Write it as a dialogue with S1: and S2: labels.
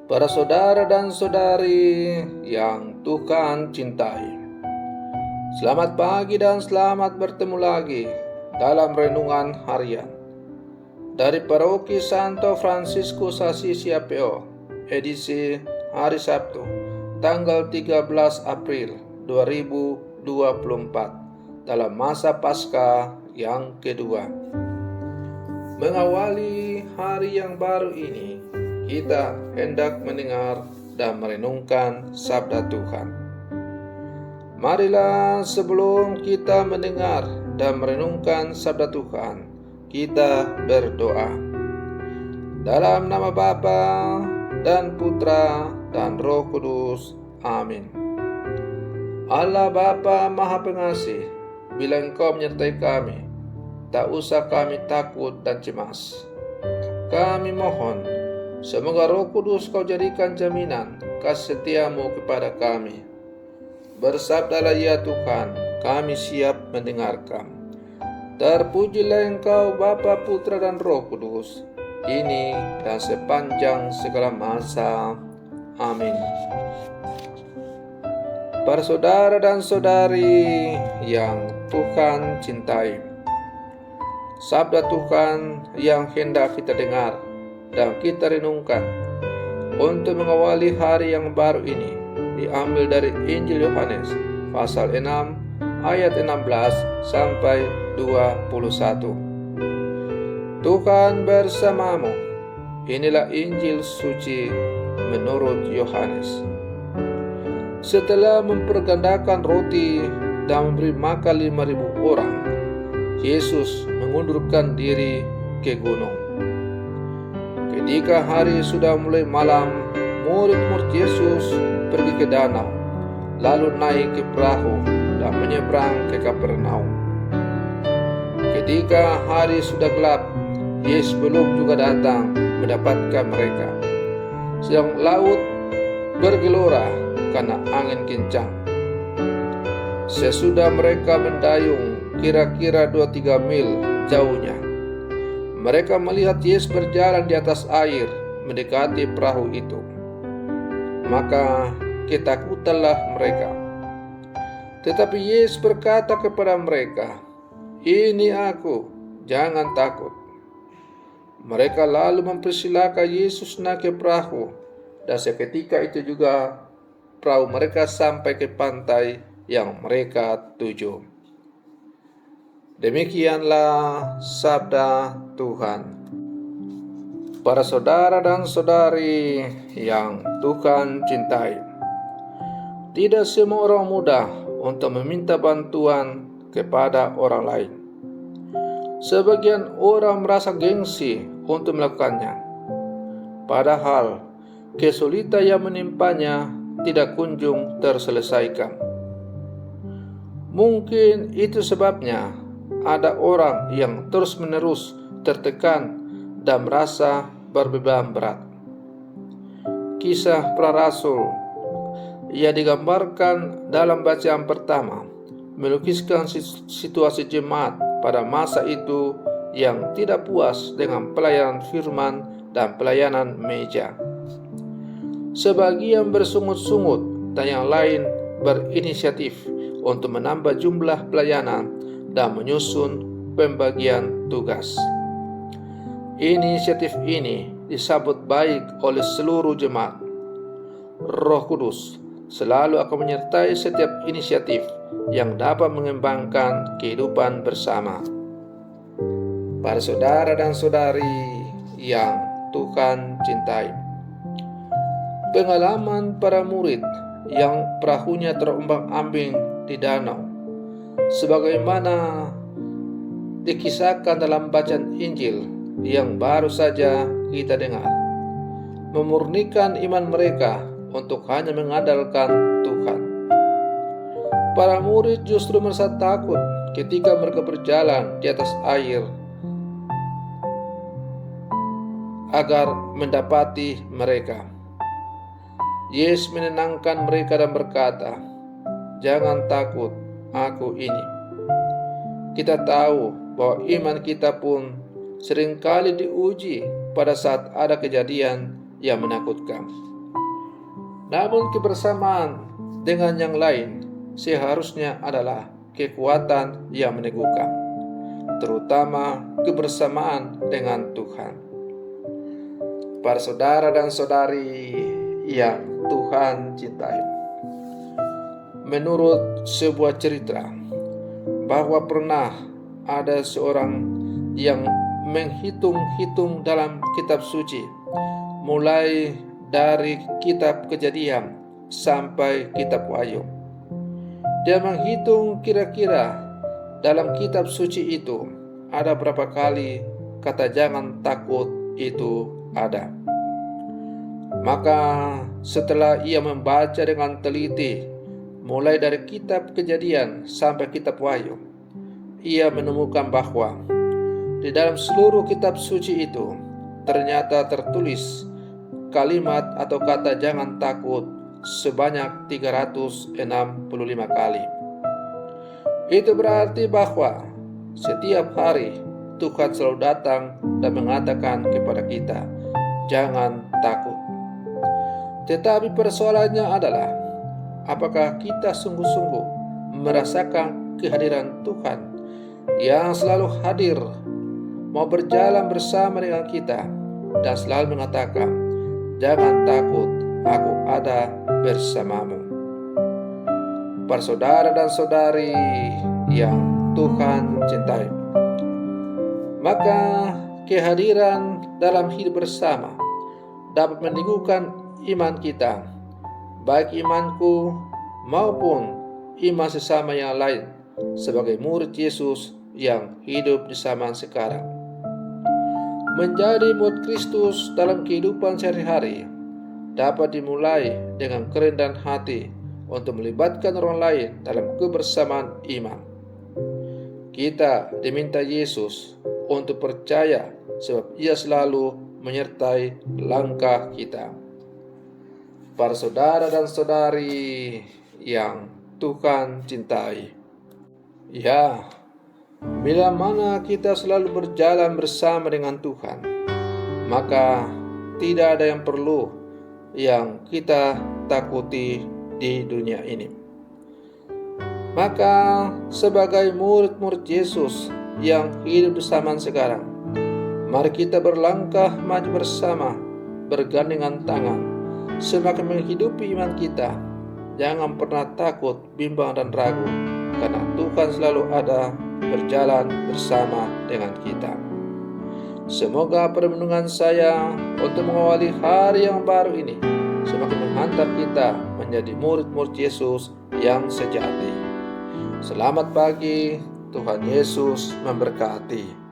S1: Para saudara dan saudari yang Tuhan cintai, selamat pagi dan selamat bertemu lagi dalam renungan harian dari Paroki Santo Fransiskus Assisi APO, edisi hari Sabtu, tanggal 13 April 2024, dalam masa Paskah yang kedua. Mengawali hari yang baru ini, kita hendak mendengar dan merenungkan sabda Tuhan. Marilah sebelum kita mendengar dan merenungkan sabda Tuhan, kita berdoa. Dalam nama Bapa dan Putra dan Roh Kudus. Amin. Allah Bapa Maha Pengasih, bila Engkau menyertai kami, tak usah kami takut dan cemas. Kami mohon, semoga Roh Kudus Kau jadikan jaminan kasih setiamu kepada kami. Bersabdalah ya Tuhan, kami siap mendengarkan. Terpujilah Engkau Bapa, Putra dan Roh Kudus, ini dan sepanjang segala masa. Amin. Para saudara dan saudari yang Tuhan cintai, sabda Tuhan yang hendak kita dengar dan kita renungkan untuk mengawali hari yang baru ini diambil dari Injil Yohanes pasal 6 ayat 16 sampai 21. Tuhan bersamamu. Inilah Injil suci menurut Yohanes. Setelah mempergandakan roti dan memberi makan 5.000 orang, Yesus mengundurkan diri ke gunung. Ketika hari sudah mulai malam, murid-murid Yesus pergi ke danau, lalu naik ke perahu dan menyeberang ke Kapernaum. Ketika hari sudah gelap, Yesus belum juga datang mendapatkan mereka. Sedang laut bergelora karena angin kencang. Sesudah mereka mendayung kira-kira 2-3 mil jauhnya, mereka melihat Yesus berjalan di atas air mendekati perahu itu. Maka ketakutanlah mereka. Tetapi Yesus berkata kepada mereka, "Ini aku, jangan takut." Mereka lalu mempersilakan Yesus naik ke perahu, dan seketika itu juga perahu mereka sampai ke pantai yang mereka tuju. Demikianlah sabda Tuhan. Para saudara dan saudari yang Tuhan cintai, tidak semua orang mudah untuk meminta bantuan kepada orang lain. Sebagian orang merasa gengsi untuk melakukannya, padahal kesulitan yang menimpanya tidak kunjung terselesaikan. Mungkin itu sebabnya ada orang yang terus-menerus tertekan dan merasa berbeban berat. Kisah para rasul yang digambarkan dalam bacaan pertama melukiskan situasi jemaat pada masa itu yang tidak puas dengan pelayanan firman dan pelayanan meja. Sebagian bersungut-sungut dan yang lain berinisiatif untuk menambah jumlah pelayanan dan menyusun pembagian tugas. Inisiatif ini disambut baik oleh seluruh jemaat. Roh Kudus selalu akan menyertai setiap inisiatif yang dapat mengembangkan kehidupan bersama. Para saudara dan saudari yang Tuhan cintai, pengalaman para murid yang perahunya terombang-ambing di danau, sebagaimana dikisahkan dalam bacaan Injil yang baru saja kita dengar, memurnikan iman mereka untuk hanya mengandalkan Tuhan. Para murid justru merasa takut ketika mereka berjalan di atas air agar mendapati mereka. Yesus menenangkan mereka dan berkata, "Jangan takut, aku ini." Kita tahu bahwa iman kita pun seringkali diuji pada saat ada kejadian yang menakutkan. Namun kebersamaan dengan yang lain seharusnya adalah kekuatan yang meneguhkan, terutama kebersamaan dengan Tuhan. Para saudara dan saudari yang Tuhan cintai, menurut sebuah cerita bahwa pernah ada seorang yang menghitung-hitung dalam kitab suci, mulai dari kitab Kejadian sampai kitab Wahyu. Dia menghitung kira-kira dalam kitab suci itu ada berapa kali kata jangan takut itu ada. Maka setelah ia membaca dengan teliti mulai dari kitab Kejadian sampai kitab Wahyu, ia menemukan bahwa di dalam seluruh kitab suci itu ternyata tertulis kalimat atau kata jangan takut sebanyak 365 kali. Itu berarti bahwa setiap hari Tuhan selalu datang dan mengatakan kepada kita, jangan takut. Tetapi persoalannya adalah, apakah kita sungguh-sungguh merasakan kehadiran Tuhan yang selalu hadir, mau berjalan bersama dengan kita dan selalu mengatakan, jangan takut, aku ada bersamamu. Para saudara dan saudari yang Tuhan cintai, maka kehadiran dalam hidup bersama dapat meneguhkan iman kita, baik imanku maupun iman sesama yang lain sebagai murid Yesus yang hidup di zaman sekarang. Menjadi murid Kristus dalam kehidupan sehari-hari dapat dimulai dengan kerendahan hati untuk melibatkan orang lain dalam kebersamaan iman. Kita diminta Yesus untuk percaya sebab Ia selalu menyertai langkah kita. Para saudara dan saudari yang Tuhan cintai, ya, bila mana kita selalu berjalan bersama dengan Tuhan, maka tidak ada yang perlu yang kita takuti di dunia ini. Maka sebagai murid-murid Yesus yang hidup di zaman sekarang, mari kita berlangkah maju bersama, bergandengan tangan, semakin menghidupi iman kita. Jangan pernah takut, bimbang dan ragu, karena Tuhan selalu ada berjalan bersama dengan kita. Semoga permenungan saya untuk mengawali hari yang baru ini semakin menghantar kita menjadi murid-murid Yesus yang sejati. Selamat pagi, Tuhan Yesus memberkati.